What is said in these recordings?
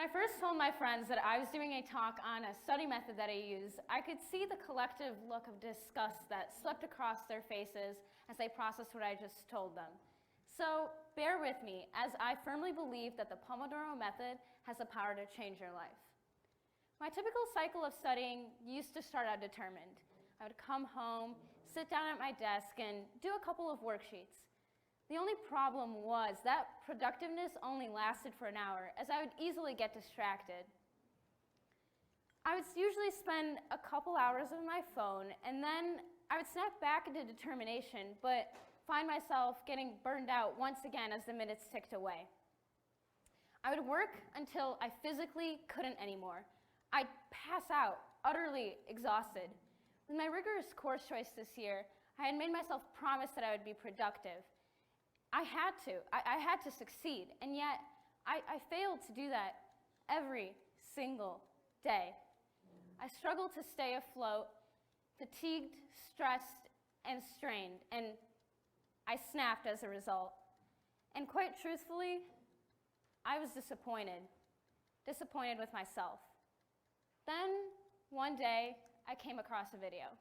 I first told my friends that I was doing a talk on a study method that I use, I could see the collective look of disgust that swept across their faces as they processed what I just told them. So bear with me, as I firmly believe that the Pomodoro method has the power to change your life. My typical cycle of studying used to start out determined. I would come home, sit down at my desk, and do a couple of worksheets. The only problem was that productiveness only lasted for an hour, as I would easily get distracted. I would usually spend a couple hours on my phone, and then I would snap back into determination, but find myself getting burned out once again as the minutes ticked away. I would work until I physically couldn't anymore. I'd pass out, utterly exhausted. With my rigorous course choice this year, I had made myself promise that I would be productive. I had to succeed, and yet I failed to do that every single day. I struggled to stay afloat, fatigued, stressed, and strained, and I snapped as a result. And quite truthfully, I was disappointed with myself. Then, one day, I came across a video.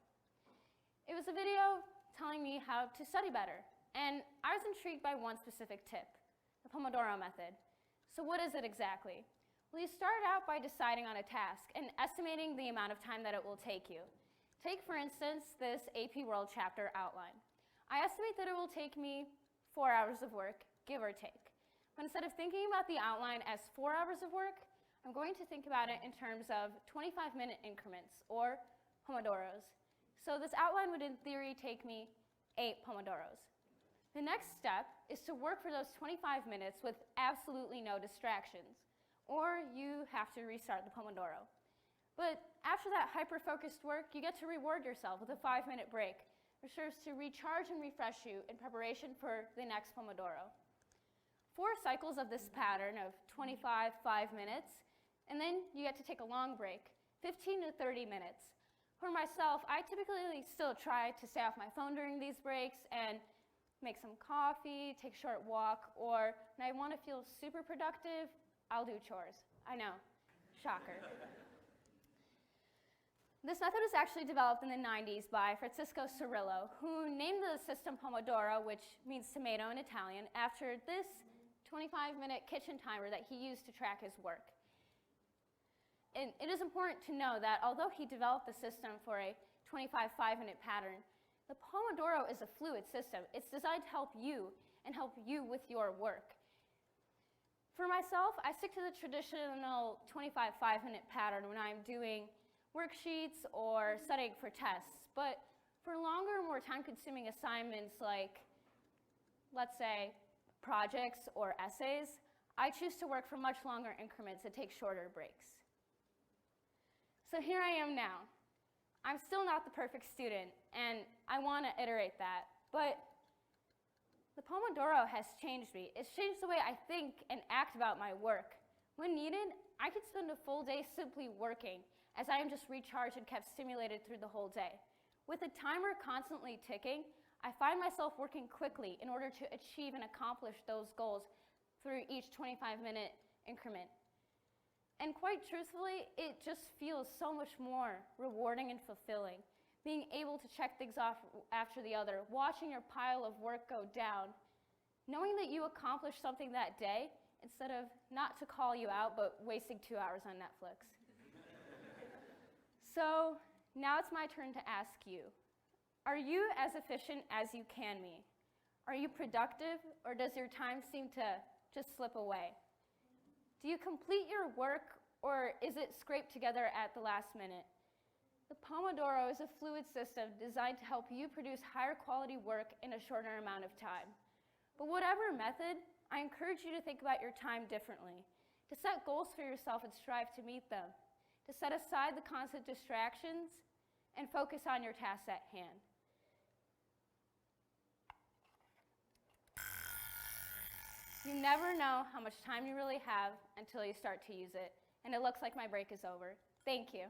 It was a video telling me how to study better. And I was intrigued by one specific tip, the Pomodoro method. So what is it exactly? Well, you start out by deciding on a task and estimating the amount of time that it will take you. Take, for instance, this AP World chapter outline. I estimate that it will take me 4 hours of work, give or take. But instead of thinking about the outline as 4 hours of work, I'm going to think about it in terms of 25-minute increments, or Pomodoros. So this outline would, in theory, take me 8 Pomodoros. The next step is to work for those 25 minutes with absolutely no distractions, or you have to restart the Pomodoro. But after that hyper-focused work, you get to reward yourself with a 5-minute break, which serves to recharge and refresh you in preparation for the next Pomodoro. 4 cycles of this pattern of 25, 5 minutes, and then you get to take a long break, 15 to 30 minutes. For myself, I typically still try to stay off my phone during these breaks and make some coffee, take a short walk, or when I want to feel super productive, I'll do chores. I know, shocker. This method was actually developed in the 90s by Francisco Cirillo, who named the system Pomodoro, which means tomato in Italian, after this 25-minute kitchen timer that he used to track his work. And it is important to know that although he developed the system for a 25 5-minute pattern, the Pomodoro is a fluid system. It's designed to help you and help you with your work. For myself, I stick to the traditional 25 5-minute pattern when I'm doing worksheets or studying for tests. But for longer, more time-consuming assignments like, let's say, projects or essays, I choose to work for much longer increments and take shorter breaks. So here I am now. I'm still not the perfect student, and I want to iterate that, but the Pomodoro has changed me. It's changed the way I think and act about my work. When needed, I could spend a full day simply working, as I am just recharged and kept stimulated through the whole day. With the timer constantly ticking, I find myself working quickly in order to achieve and accomplish those goals through each 25-minute increment. And quite truthfully, it just feels so much more rewarding and fulfilling. Being able to check things off after the other, watching your pile of work go down, knowing that you accomplished something that day instead of, not to call you out, but wasting 2 hours on Netflix. So now it's my turn to ask you, are you as efficient as you can be? Are you productive, or does your time seem to just slip away? Do you complete your work, or is it scraped together at the last minute? The Pomodoro is a fluid system designed to help you produce higher quality work in a shorter amount of time. But whatever method, I encourage you to think about your time differently, to set goals for yourself and strive to meet them, to set aside the constant distractions and focus on your tasks at hand. You never know how much time you really have until you start to use it, and it looks like my break is over. Thank you.